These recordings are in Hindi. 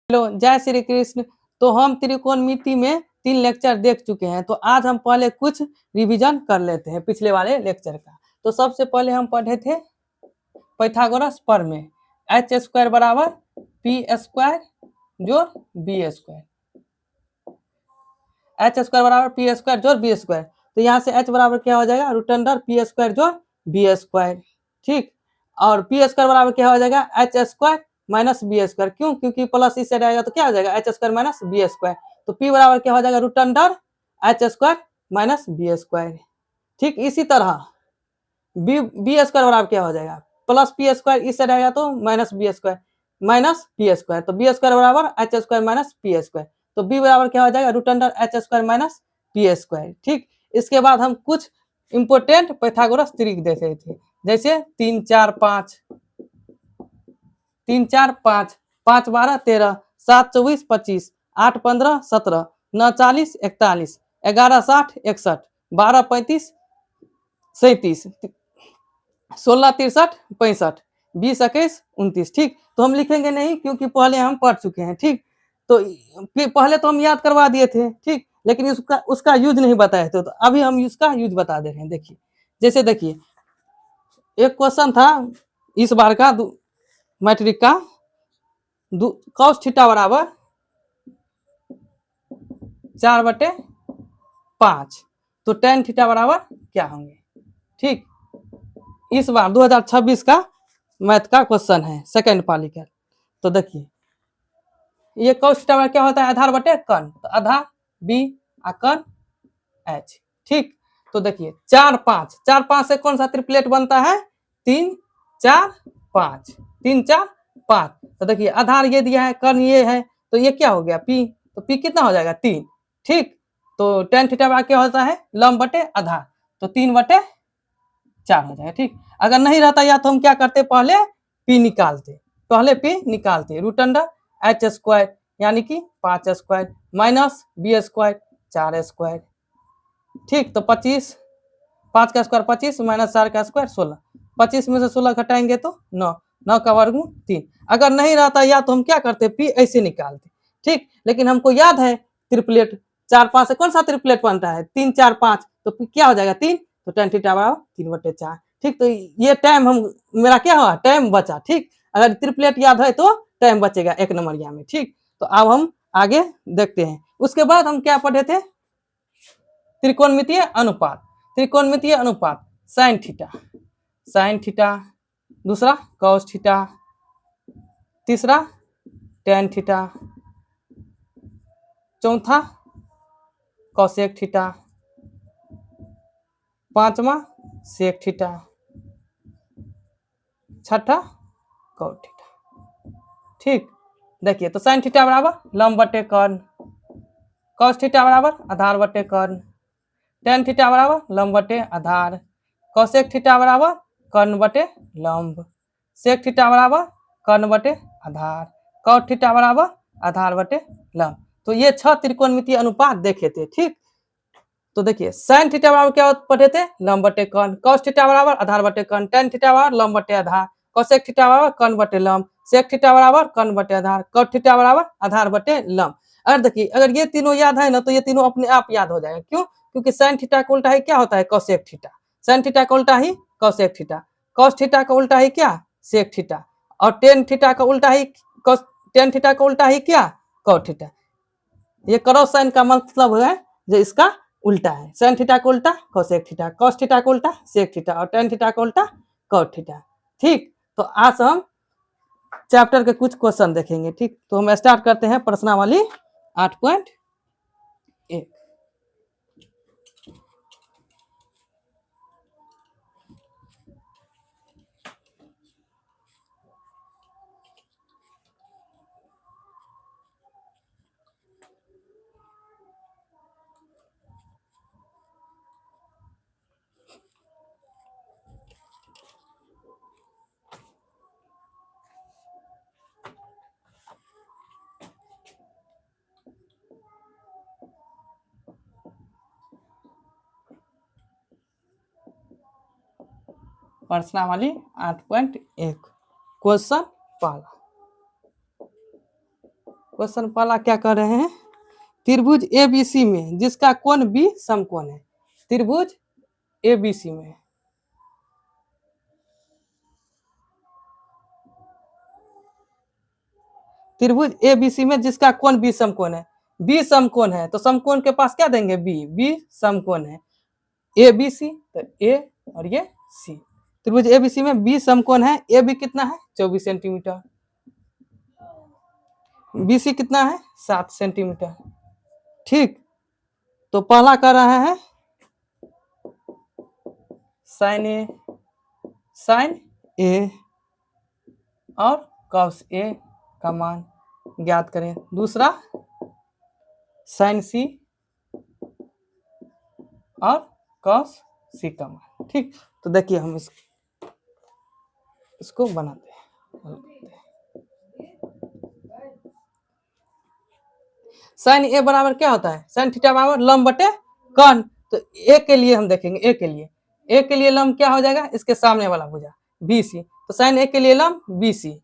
हेलो, जय श्री कृष्ण। तो हम त्रिकोणमिति में 3 लेक्चर देख चुके हैं, तो आज हम पहले कुछ रिवीजन कर लेते हैं पिछले वाले लेक्चर का। तो सबसे पहले हम पढ़े थे पाइथागोरस प्रमेय, एच स्क्वायर बराबर पी स्क्वायर जोड़ बी स्क्वायर, एच स्क्वायर बराबर पी स्क्वायर जोड़ बी स्क्वायर। तो यहाँ से एच बराबर क्या हो जाएगा, रूट अंडर पी स्क्वायर जोड़ बी स्क्वायर, ठीक। और पी स्क्वायर बराबर क्या हो जाएगा, H square minus B square. क्यों? क्योंकि प्लस इस साइड आएगा तो क्या हो जाएगा, H square minus B square. तो पी बराबर क्या हो जाएगा, root under H square minus B square, ठीक। इसी तरह बी बी स्क्वायर बराबर क्या हो जाएगा, प्लस पी स्क्वायर इस साइड आएगा तो minus B square minus P square. तो बी स्क्वायर बराबर H square minus P square. तो बी बराबर क्या हो जाएगा, root under H square minus P square, ठीक। इसके बाद हम कुछ इंपोर्टेंट पाइथागोरस ट्रिक देखे थे, जैसे 3 4 5, 3 4 5, 5 12 13, 7 24 25, 8 15 17, 9 40 41, 11 60 61, 12 35 37, 16 63 65, 20 21 29, ठीक। तो हम लिखेंगे नहीं क्योंकि पहले हम पढ़ चुके हैं, ठीक। तो पहले तो हम याद करवा दिए थे, ठीक, लेकिन उसका उसका यूज नहीं बताए थे। तो अभी हम उसका यूज बता दे रहे हैं। देखिए, जैसे देखिए एक क्वेश्चन था इस बार का मैट्रिक का, कॉस थीटा बराबर 4/5, तो टेन थीटा बराबर क्या होंगे, ठीक। इस बार 2026 का मैथ का क्वेश्चन है, सेकंड पाली का। तो देखिए ये कॉस थीटा बराबर क्या होता है, आधार बटे कर्ण। तो आधार बी आ कर्ण एच, ठीक। तो देखिए 4 5, 4 5 से कौन सा त्रिप्लेट बनता है, 3 4 5, 3 4 5। तो देखिए आधार ये दिया है, कर्ण ये है, तो ये क्या हो गया पी। तो पी कितना हो जाएगा 3, ठीक। तो टेन थीटा बराबर क्या होता है, लंब बटे आधार, तो 3/4 हो जाएगा, ठीक। अगर नहीं रहता या तो हम क्या करते, पहले पी निकालते, रूट अंडर एच स्क्वायर यानी कि 5 square minus B square 4 square, ठीक। तो 25, 5 का स्क्वायर 25 माइनस 4 का स्क्वायर 16, 25 में से 16 घटाएंगे तो 9, 9 का वर्गमूल 3। अगर नहीं रहता या तो हम क्या करते, पी ऐसे निकालते, ठीक। लेकिन हमको याद है त्रिप्लेट 4 5 से कौन सा त्रिप्लेट बनता है, 3 4 5, तो क्या हो जाएगा 3। तो टेन थीटा बराबर 3/4, ठीक। तो ये टाइम हम मेरा क्या हुआ, टाइम बचा, ठीक। अगर त्रिप्लेट याद है तो टाइम बचेगा एक नंबरिया में, ठीक। तो अब हम आगे देखते हैं। उसके बाद हम क्या पढ़े थे, त्रिकोणमितीय अनुपात, त्रिकोणमितीय अनुपात साइन थीटा, साइन थीटा, दूसरा कॉस थीटा, तीसरा टेन थीटा, चौथा कॉसेक थीटा, पांचवा सेक थीटा, छठा कॉट थीटा, ठीक। देखिए तो साइन थीटा बराबर लंब बटे कर्ण, कॉस थीटा बराबर आधार बटे कर्ण, टेन थीटा बराबर लंब बटे आधार, कॉसेक थीटा बराबर कर्ण बटे लंब, सेक थीटा बराबर कर्ण बटे आधार, कॉट थीटा बराबर आधार बटे लंब। तो ये 6 त्रिकोणमितीय अनुपात देखे थे, ठीक। तो देखिए साइन थीटा बराबर क्या पढ़े थे, लंब बटे कर्ण, कॉस थीटा बराबर आधार बटे कर्ण, टेन थीटा बराबर लंब बटे आधार, कॉसेक थीटा बराबर कर्ण बटे लंब, सेक थीटा बराबर कर्ण बटे आधार, कॉट थीटा बराबर आधार बटे लंब। अगर देखिए अगर ये तीनों याद है ना तो ये तीनों अपने आप याद हो जाएगा। क्यों? क्योंकि साइन थीटा का उल्टा ही क्या होता है, कॉसेक थीटा, साइन थीटा का उल्टा ही कॉसेक थीटा, कॉस थीटा का उल्टा ही क्या, सेक थीटा, और टेन थीटा का उल्टा ही टेन थीटा का उल्टा ही क्या, कॉट थीटा। ये क्रॉस साइन का मतलब है जो इसका उल्टा है, साइन थीटा का उल्टा कोसेक थीटा, कॉस थीटा का उल्टा सेक थीटा, और टेन थीटा का उल्टा कॉट थीटा, ठीक। तो आज हम चैप्टर के कुछ क्वेश्चन देखेंगे, ठीक। तो हम स्टार्ट करते हैं प्रश्नावली 8.1। प्रश्नावली 8.1 क्वेश्चन पहला, क्वेश्चन पहला क्या कर रहे हैं, त्रिभुज एबीसी में जिसका कोण बी समकोण है। त्रिभुज एबीसी में त्रिभुज एबीसी में जिसका कोण बी समकोण है। बी समकोण है तो समकोण के पास क्या देंगे, बी। बी समकोण है ए बी सी, तो ए और ये सी। त्रिभुज एबीसी में बी समकोण है। ए बी कितना है 24 सेंटीमीटर, बी सी कितना है 7 सेंटीमीटर। ठीक, तो पहला कर रहे हैं साइन ए, साइन ए और कॉस ए का मान ज्ञात करें। दूसरा साइन सी और कॉस सी का मान। ठीक, तो देखिए हम इसको बनाते हैं। साइन ए बराबर क्या होता है, साइन थीटा बराबर लंब बटे कर्ण। तो ए के लिए हम देखेंगे, ए के लिए लंब क्या हो जाएगा, इसके सामने वाला भुजा बी सी। तो साइन ए के लिए लंब बी सी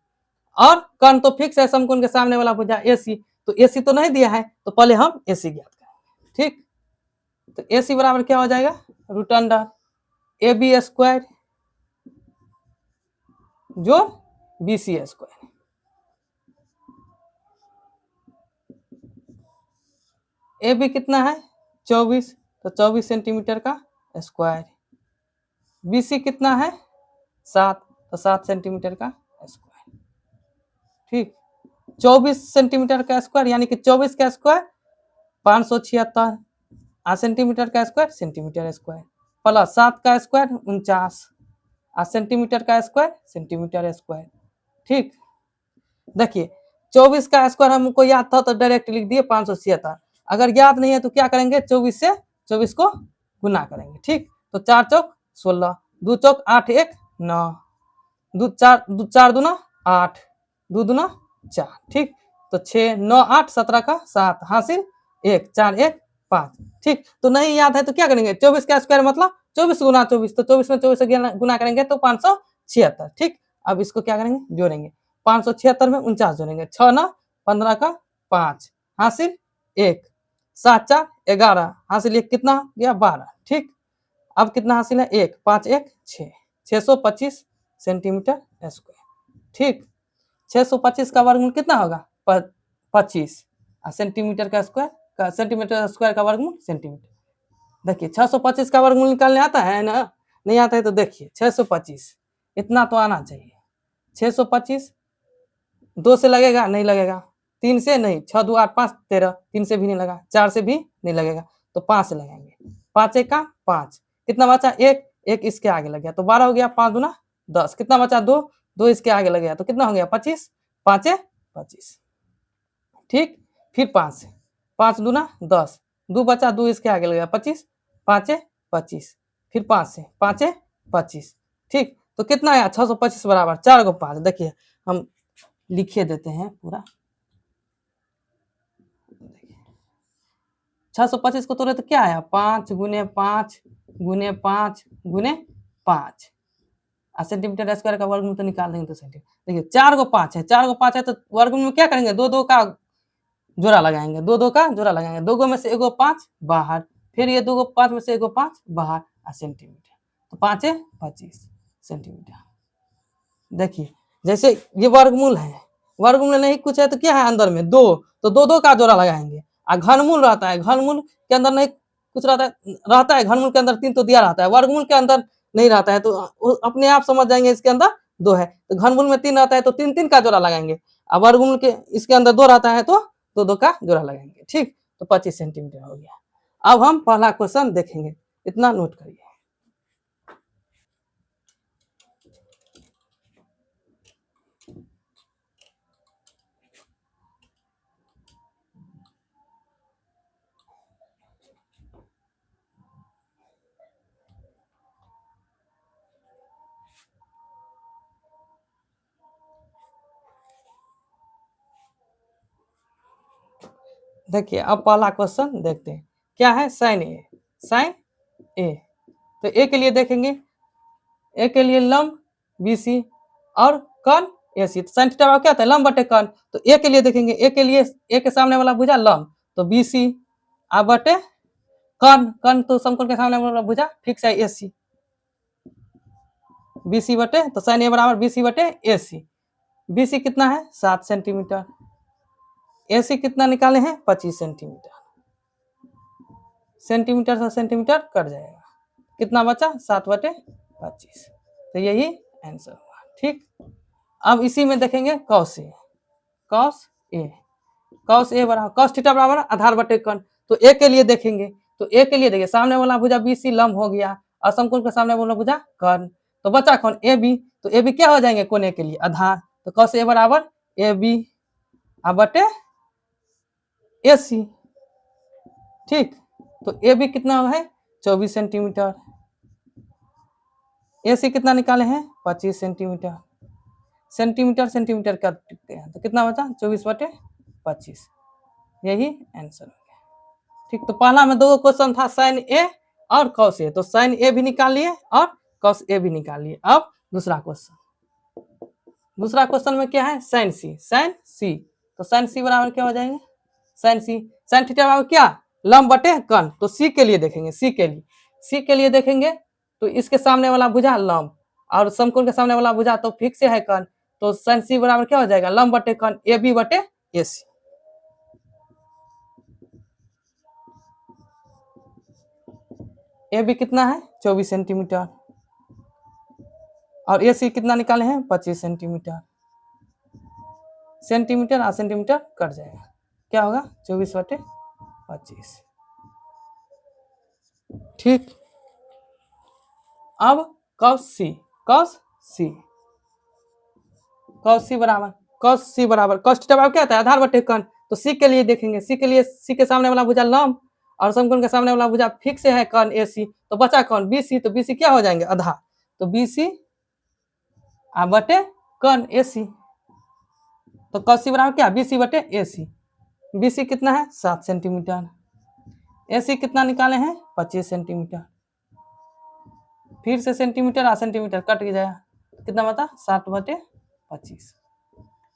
और कर्ण तो फिक्स है, समकोण के सामने वाला भुजा ए सी। तो ए सी तो नहीं दिया है, तो पहले हम ए सी ज्ञात करेंगे। ठीक, तो ए सी बराबर क्या हो जाएगा, root under A B square जो B C square. A B कितना है 24, तो 24 सेंटीमीटर का स्क्वायर। बी सी कितना है 7, तो 7 सेंटीमीटर का स्क्वायर। ठीक, 24 सेंटीमीटर का स्क्वायर यानी कि 24 का स्क्वायर 576 सेंटीमीटर का स्क्वायर सेंटीमीटर स्क्वायर, प्लस 7 का स्क्वायर 49 सेंटीमीटर का स्क्वायर सेंटीमीटर स्क्वायर। ठीक, देखिए 24 का स्क्वायर हमको याद था तो डायरेक्ट लिख दिए 576। अगर याद नहीं है तो क्या करेंगे, 24 से 24 को गुना करेंगे। ठीक, तो 4 चौक 16, 2 चौक 8 1 9, 2 4 दूना 8, 2 दूना 4। ठीक, तो 6 9 8 17 का 7 हासिल 1 4 1 5। ठीक, तो नहीं याद है तो क्या करेंगे, 24 का स्क्वायर मतलब 24 गुना 24, तो 24 में 24 से गुना करेंगे तो 576। ठीक, अब इसको क्या करेंगे, जोड़ेंगे। 576 में 49 जोड़ेंगे, 6 9 15 का 5 हासिल 1, 7 4 11 हासिल 1 कितना गया 12। ठीक, अब कितना हासिल है 1 5 1 6, 625 सेंटीमीटर स्क्वायर। ठीक, 625 का वर्गमूल कितना होगा 25 सेंटीमीटर का स्क्वायर, सेंटीमीटर स्क्वायर का वर्गमूल सेंटीमीटर। देखिए 625 का वर्गमूल निकालने आता है ना, नहीं आता है तो देखिए 625 इतना तो आना चाहिए। 625 2 से लगेगा, नहीं लगेगा, 3 से नहीं, 6 2 8 5 13, 3 से भी नहीं लगा, 4 से भी नहीं लगेगा, तो 5 से लगाएंगे। 5 1 का 5, कितना बचा 1 1 इसके आगे लग गया तो 12 हो गया, 5 दूना 10, कितना बचा 2 2 इसके आगे लग गया तो कितना हो गया 25, 5 25। ठीक, फिर 5 से 5 दूना 10, 2 बचा 2 इसके आगे लग गया 25, 5 25, फिर 5 से 5 25। ठीक, तो कितना आया 625 बराबर 4 को 5। देखिए हम लिखे देते हैं पूरा, 625 को तोड़े तो क्या आया 5 गुने 5 गुने 5 गुने 5 सेंटीमीटर स्क्वायर का वर्गमूल तो निकाल देंगे तो सेंटीमीटर। देखिए 4 को 5 है, 4 को 5 है तो वर्गमूल में क्या करेंगे, 2 2 का जोड़ा लगाएंगे, 2 2 का जोड़ा लगाएंगे, 2 गो में से एगो 5 बाहर, फिर ये 2 गो 5 में से एगो 5 बाहर सेंटीमीटर, तो 5 25 सेंटीमीटर। देखिए जैसे ये वर्गमूल है, वर्गमूल नहीं कुछ है तो क्या है अंदर में 2, तो 2 2 का जोड़ा लगाएंगे। घनमूल रहता है, घनमूल के अंदर नहीं कुछ रहता है, घनमूल के अंदर 3 तो दिया रहता है, वर्गमूल के अंदर नहीं रहता है, तो अपने आप समझ जाएंगे इसके अंदर 2 है, तो घनमूल में 3 रहता है तो 3 3 का जोड़ा लगाएंगे, और वर्गमूल के इसके अंदर 2 रहता है तो 2 2 का जोड़ा लगाएंगे। ठीक, तो 25 सेंटीमीटर हो गया। अब हम पहला क्वेश्चन देखेंगे, इतना नोट करिए। देखिए अब पहला क्वेश्चन देखते हैं, क्या है साइन ए, साइन ए। तो ए के लिए देखेंगे, ए के लिए लंब बी सी और कर्ण ए सी। तो साइन थीटा बराबर क्या होता है, लंब बटे कर्ण। तो ए के लिए देखेंगे, ए के लिए ए के सामने वाला भुजा लंब, तो बी सी आ बटे कर्ण, कर्ण तो समकोण के सामने वाला भुजा फिक्स है ए सी, बी सी बटे, तो साइन ए बराबर बी सी बटे ए सी। बी सी कितना है 7 सेंटीमीटर, ए सी कितना निकाले हैं 25 सेंटीमीटर, सेंटीमीटर से सेंटीमीटर कट जाएगा, कितना बचा 7 बटे 25। तो यही आंसर हुआ। ठीक, अब इसी में देखेंगे cos A, cos A, cos A बराबर कॉस थीटा बराबर आधार बटे कर्ण। तो ए के लिए देखेंगे, तो ए के लिए देखिए सामने वाला भुजा बी सी लंब हो गया और समकोण के सामने वाला भुजा कर्ण, तो बचा कौन ए बी। तो ए बी क्या हो जाएंगे कोने के लिए आधार, तो कॉस ए बराबर ए बी आ बटे ए सी। ठीक, तो ए बी कितना है 24 सेंटीमीटर, ए सी कितना निकाले हैं 25 सेंटीमीटर, सेंटीमीटर सेंटीमीटर कर चुके हैं, तो कितना बचा 24 बटे 25, यही आंसर हो गया। ठीक, तो पहला में दो क्वेश्चन था साइन ए और कॉस ए, तो साइन ए भी निकाल लिए और कॉस ए भी निकाल लिए। अब दूसरा क्वेश्चन, दूसरा क्वेश्चन में क्या है साइन सी, साइन सी, तो साइन सी बराबर क्या हो जाएंगे साइन सी, साइन थीटा बराबर क्या लंब बटे कर्ण। तो सी के लिए देखेंगे, सी के लिए, सी के लिए देखेंगे तो इसके सामने वाला भुजा लंब और समकोण के सामने वाला भुजा तो फिक्स है कर्ण, तो साइन सी बराबर क्या हो जाएगा लंब बटे कर्ण ए बी बटे ए सी। ए बी कितना है 24 सेंटीमीटर और ए सी कितना निकाले हैं 25 सेंटीमीटर, सेंटीमीटर और सेंटीमीटर कट जाएगा, क्या होगा 24 बटे 25। ठीक, अब कॉस सी, कॉस सी, कॉस सी बराबर कॉस सी बराबर कॉस थीटा बराबर क्या होता है आधार बटे कर्ण। तो सी के लिए देखेंगे, सी के लिए सी के सामने वाला भुजा लंब और समकोण के सामने वाला भुजा फिक्स है कर्ण ए सी, तो बचा कौन बी सी, तो बी सी क्या हो जाएंगे आधार, तो बी सी आ बटे कर्ण ए सी, तो कॉस सी बराबर क्या बी सी बटे ए सी, बी सी कितना है 7 सेंटीमीटर, ए सी कितना निकाले हैं 25 सेंटीमीटर, फिर से सेंटीमीटर आ सेंटीमीटर कट जाएगा, कितना बता 7 बटे 25,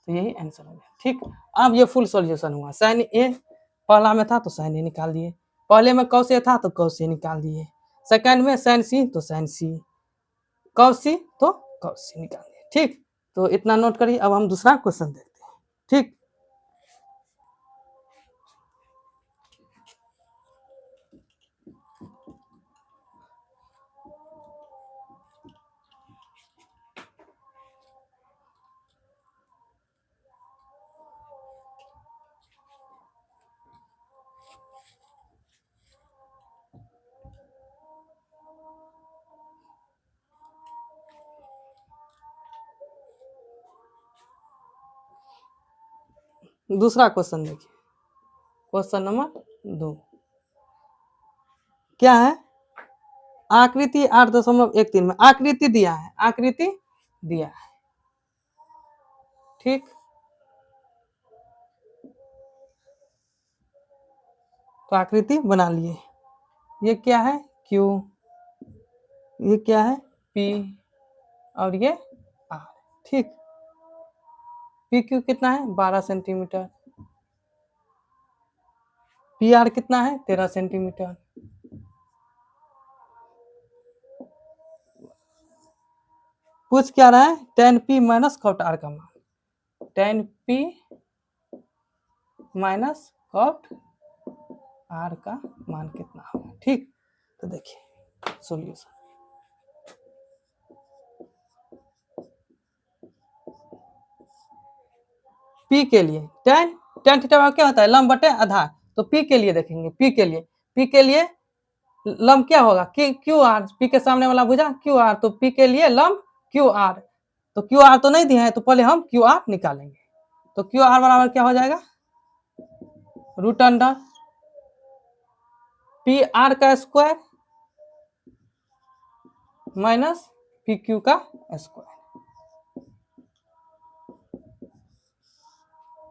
तो यही आंसर हो गया। ठीक, अब ये फुल सॉल्यूशन हुआ, साइन ए पहला में था तो साइन ए निकाल दिए, पहले में कॉस ए था तो कॉस ए निकाल दिए, सेकंड में साइन सी तो साइन सी, कॉस सी तो कॉस सी निकाल दिए। ठीक, तो इतना नोट करिए, अब हम दूसरा क्वेश्चन देखते हैं। ठीक, दूसरा क्वेश्चन देखिए, क्वेश्चन नंबर 2 क्या है, आकृति 8.13 में आकृति दिया है, आकृति दिया है। ठीक, तो आकृति बना लिए, ये क्या है Q, ये क्या है P और ये R। ठीक, पी क्यू कितना है 12 सेंटीमीटर, पी आर कितना है 13 सेंटीमीटर, पूछ क्या रहा है tan P minus cot R का मान, tan P minus cot R का मान कितना होगा। ठीक, तो देखिए सॉल्यूशन, पी के लिए टेन टेन थीटा क्या होता है लंब बटे आधार, तो पी के लिए देखेंगे, पी के लिए लंब क्या होगा कि क्यू आर, पी के सामने वाला भुजा क्यू आर, तो पी के लिए लंब क्यू आर, तो क्यू आर तो नहीं दिए हैं, तो पहले हम क्यू आर निकालेंगे, तो क्यू आर बराबर क्या हो जाएगा रूट अंडर पी आर का स्क्वायर माइनस पी क्यू का स्क्वायर,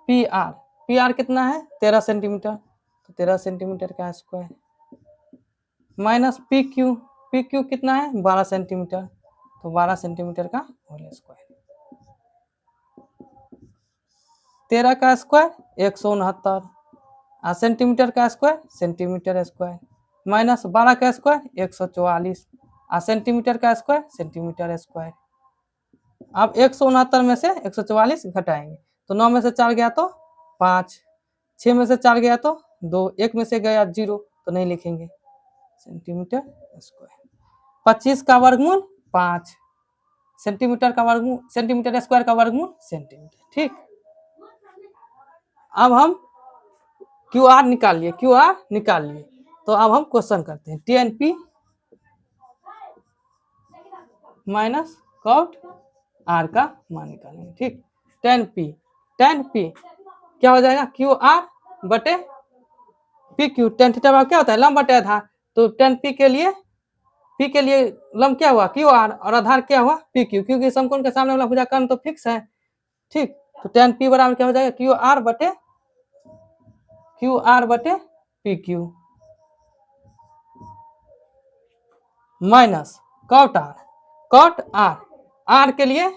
पी आर कितना है 13 सेंटीमीटर, तो 13 सेंटीमीटर का स्क्वायर माइनस पी क्यू कितना है 12 सेंटीमीटर, तो 12 सेंटीमीटर का होल स्क्वायर। 13 का स्क्वायर 169, सेंटीमीटर का स्क्वायर सेंटीमीटर स्क्वायर, माइनस 12 का स्क्वायर 144, सेंटीमीटर का स्क्वायर सेंटीमीटर स्क्वायर। अब 169 में से 144 घटाएंगे तो 9 में से 4 गया तो 5, 6 में से 4 गया तो 2, 1 में से गया 0 तो नहीं लिखेंगे सेंटीमीटर स्क्वायर। 25 का वर्गमूल 5, सेंटीमीटर का वर्गमूल सेंटीमीटर स्क्वायर का वर्गमूल सेंटीमीटर। ठीक, अब हम क्यू आर निकाल लिए। तो अब हम क्वेश्चन करते हैं। TNP माइनस कॉट आर का मान निकालेंगे। ठीक, tan P क्या हो जाएगा, क्यू आर बटे पी क्यू। टेन थीटा क्या होता है, लंब बटे आधार। तो tan P के लिए लंब क्या हुआ, क्यू आर, और आधार क्या हुआ पी क्यू, क्योंकि समकोण के सामने वाला भुजाकर्ण तो फिक्स है। ठीक, तो tan P बराबर क्या हो जाएगा, क्यू आर बटे P Q minus cot R. R के लिए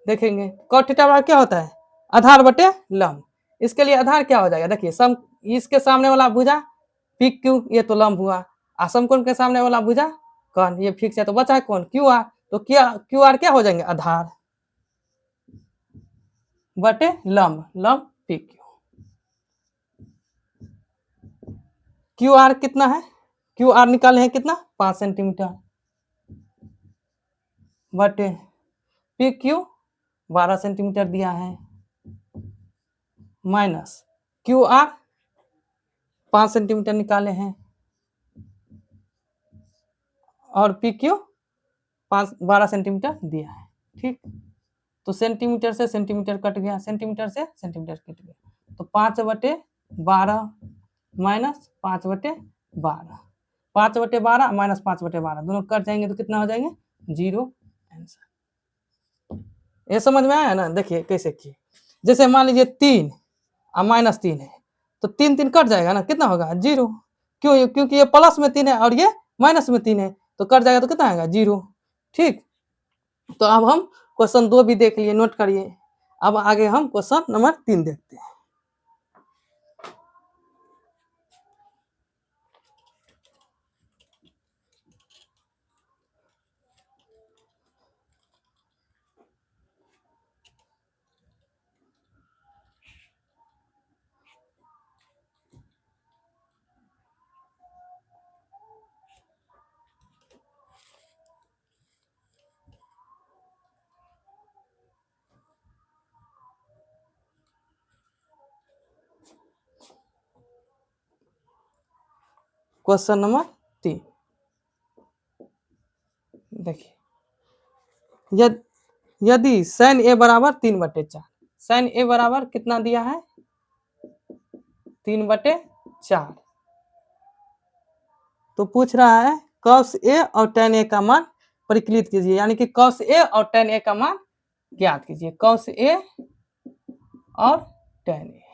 देखेंगे कॉट थीटा बराबर क्या होता है, आधार बटे लंब। इसके लिए आधार क्या हो जाएगा, देखिए सम इसके सामने वाला भुजा पी क्यू, ये तो लंब हुआ, और समकोण के सामने वाला भुजा कौन, ये फिक्स है, तो बचा है कौन, क्यू आर। तो क्यू आर क्या हो जाएंगे, आधार बटे लंब पी क्यू। क्यू आर कितना है, क्यू आर निकाले हैं कितना, 5 सेंटीमीटर बटे पी क्यू 12 सेंटीमीटर दिया है, माइनस क्यू आर 5 सेंटीमीटर निकाले हैं, और पी क्यू 12 सेंटीमीटर दिया है। ठीक, तो सेंटीमीटर से सेंटीमीटर कट गया, सेंटीमीटर से सेंटीमीटर कट गया, तो 5/12 माइनस 5/12, 5/12 माइनस 5/12 दोनों कट जाएंगे तो कितना हो जाएंगे, 0 आंसर। ये समझ में आया ना। देखिए कैसे किए, जैसे मान लीजिए 3 और -3 है, तो 3 कट जाएगा ना, कितना होगा 0, क्यों, क्योंकि ये प्लस में 3 है और ये माइनस में 3 है, तो कट जाएगा तो कितना आएगा 0। ठीक, तो अब हम क्वेश्चन 2 भी देख लिए, नोट करिए। अब आगे हम क्वेश्चन नंबर 3 देखते हैं। क्वेश्चन नंबर 3 देखिए, यदि sin a बराबर 3/4, sin a बराबर कितना दिया है 3/4, तो पूछ रहा है cos a और tan a का मान परिकलित कीजिए, यानी कि cos a और tan a का मान ज्ञात कीजिए, cos a और tan a।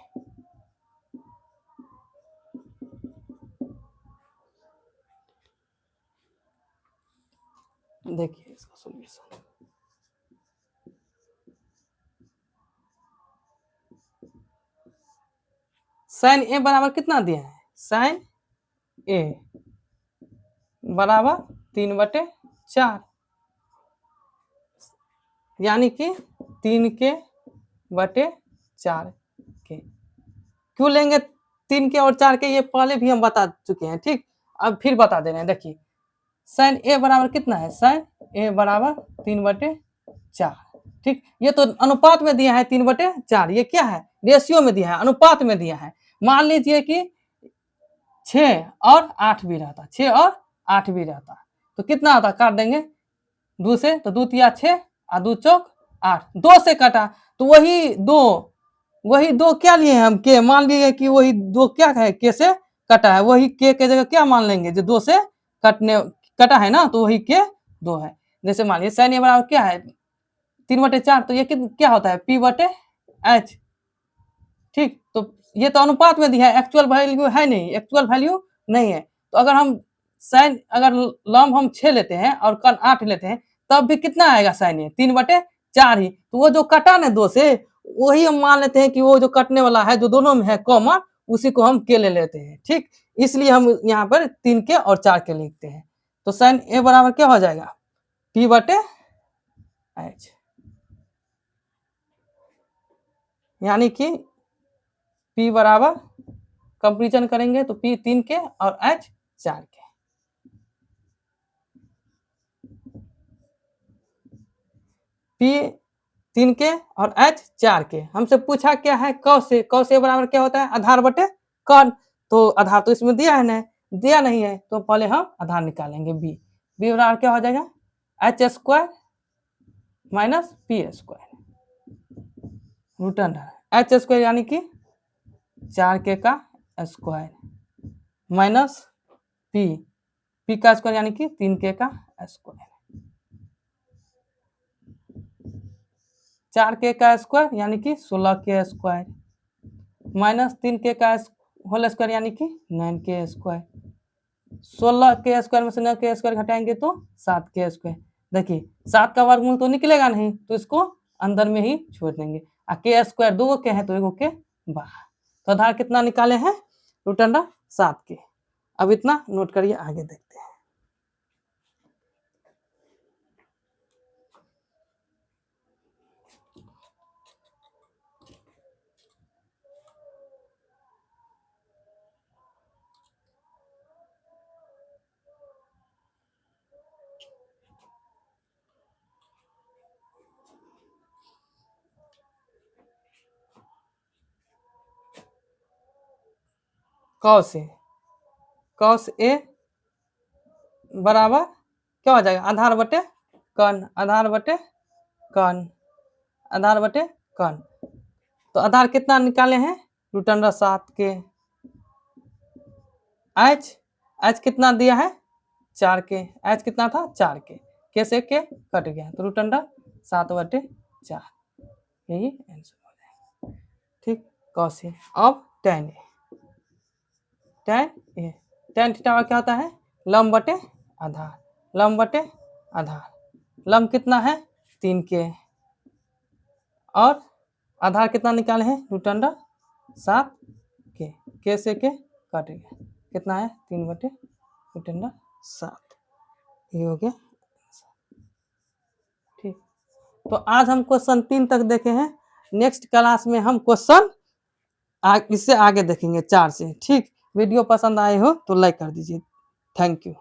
देखिए इसका सॉल्यूशन, sin a बराबर कितना दिया है, sin a बराबर 3/4, यानी कि 3/4 के। क्यों लेंगे 3 के और 4 के, ये पहले भी हम बता चुके हैं। ठीक, अब फिर बता दे रहे हैं। देखिए sin a बराबर कितना है, sin a बराबर 3/4। ठीक, ये तो अनुपात में दिया है 3/4, ये क्या है, रेशियो में दिया है, अनुपात में दिया है। मान लीजिए कि 6 और 8 भी रहता, 6 और 8 भी रहता, तो कितना आता, काट देंगे 2 से, तो 2 तिया 6 और 2 चौक 8, 2 से काटा, तो वही दो क्या लिए हम, के मान लिए कि वही 2 क्या है, के से कटा है, वही के जगह क्या मान लेंगे, जो 2 से कटा है ना, तो वही के 2 है। जैसे मान लीजिए sin a बराबर क्या है 3/4, तो ये क्या होता है P/H। ठीक, तो ये तो अनुपात में दिया है, एक्चुअल वैल्यू है नहीं, एक्चुअल वैल्यू नहीं है। तो अगर हम अगर लंब हम 6 लेते हैं और कण 8 लेते हैं, तब भी कितना आएगा sin a 3/4 ही। तो वो जो कटा ना 2 से, वही हम मान लेते हैं कि वो जो कटने वाला है जो दोनों में है कॉमन, उसी को हम के ले लेते हैं। ठीक, इसलिए हम यहाँ पर 3 के और 4 के लिखते हैं। तो साइन ए बराबर क्या हो जाएगा, पी बटे एच, यानी कि पी बराबर कंपेरिजन करेंगे तो पी 3 के और एच 4 के। पी 3 के और एच 4 के। हमसे पूछा क्या है, कौ से। कौ से बराबर क्या होता है, आधार बटे कर्ण। तो आधार तो इसमें दिया है ना, दिया नहीं है तो पहले हम आधार निकालेंगे बी। बी बराबर क्या हो जाएगा, H square minus P square root under H square यानी कि 4 के का स्क्वायर माइनस पी, पी का स्क्वायर यानी कि 3 के का स्क्वायर, 4 के का स्क्वायर यानी कि 16 के स्क्वायर माइनस 3 के का होल स्क्वायर यानी कि 9 के स्क्वायर। 16 के स्क्वायर में से 9 के स्क्वायर घटाएंगे तो 7 के स्क्वायर। देखिए 7 का वर्गमूल तो निकलेगा नहीं, तो इसको अंदर में ही छोड़ देंगे। आ के स्क्वायर 2 के हैं तो 1 के बाहर। तो आधार कितना निकाले हैं, रूट अंडर 7 के। अब इतना नोट करिए, आगे देखते हैं। कॉस ए, कॉस ए बराबर क्या हो जाएगा, आधार बटे कर्ण, आधार बटे कर्ण, आधार बटे कर्ण। तो आधार कितना निकाले हैं, रूट अंडर 7 के। एच, एच कितना दिया है 4 के, एच कितना था 4 के, कैसे के कट गया तो रूट अंडर 7 बटे 4, यही आंसर हो जाएगा। ठीक, कॉस ए। अब टेन ए, टेन ए, टेन थीटा क्या होता है, लंब बटे आधार, लंब बटे आधार। लंब कितना है 3 के और आधार कितना निकाले हैं, रूट अंडर 7 के, कैसे के कट गया, कितना है 3 बटे रूट अंडर 7, ये हो गया। ठीक, तो आज हम क्वेश्चन 3 तक देखे हैं। नेक्स्ट क्लास में हम क्वेश्चन इससे आगे देखेंगे 4 से। ठीक, वीडियो पसंद आए हो तो लाइक कर दीजिए। Thank you.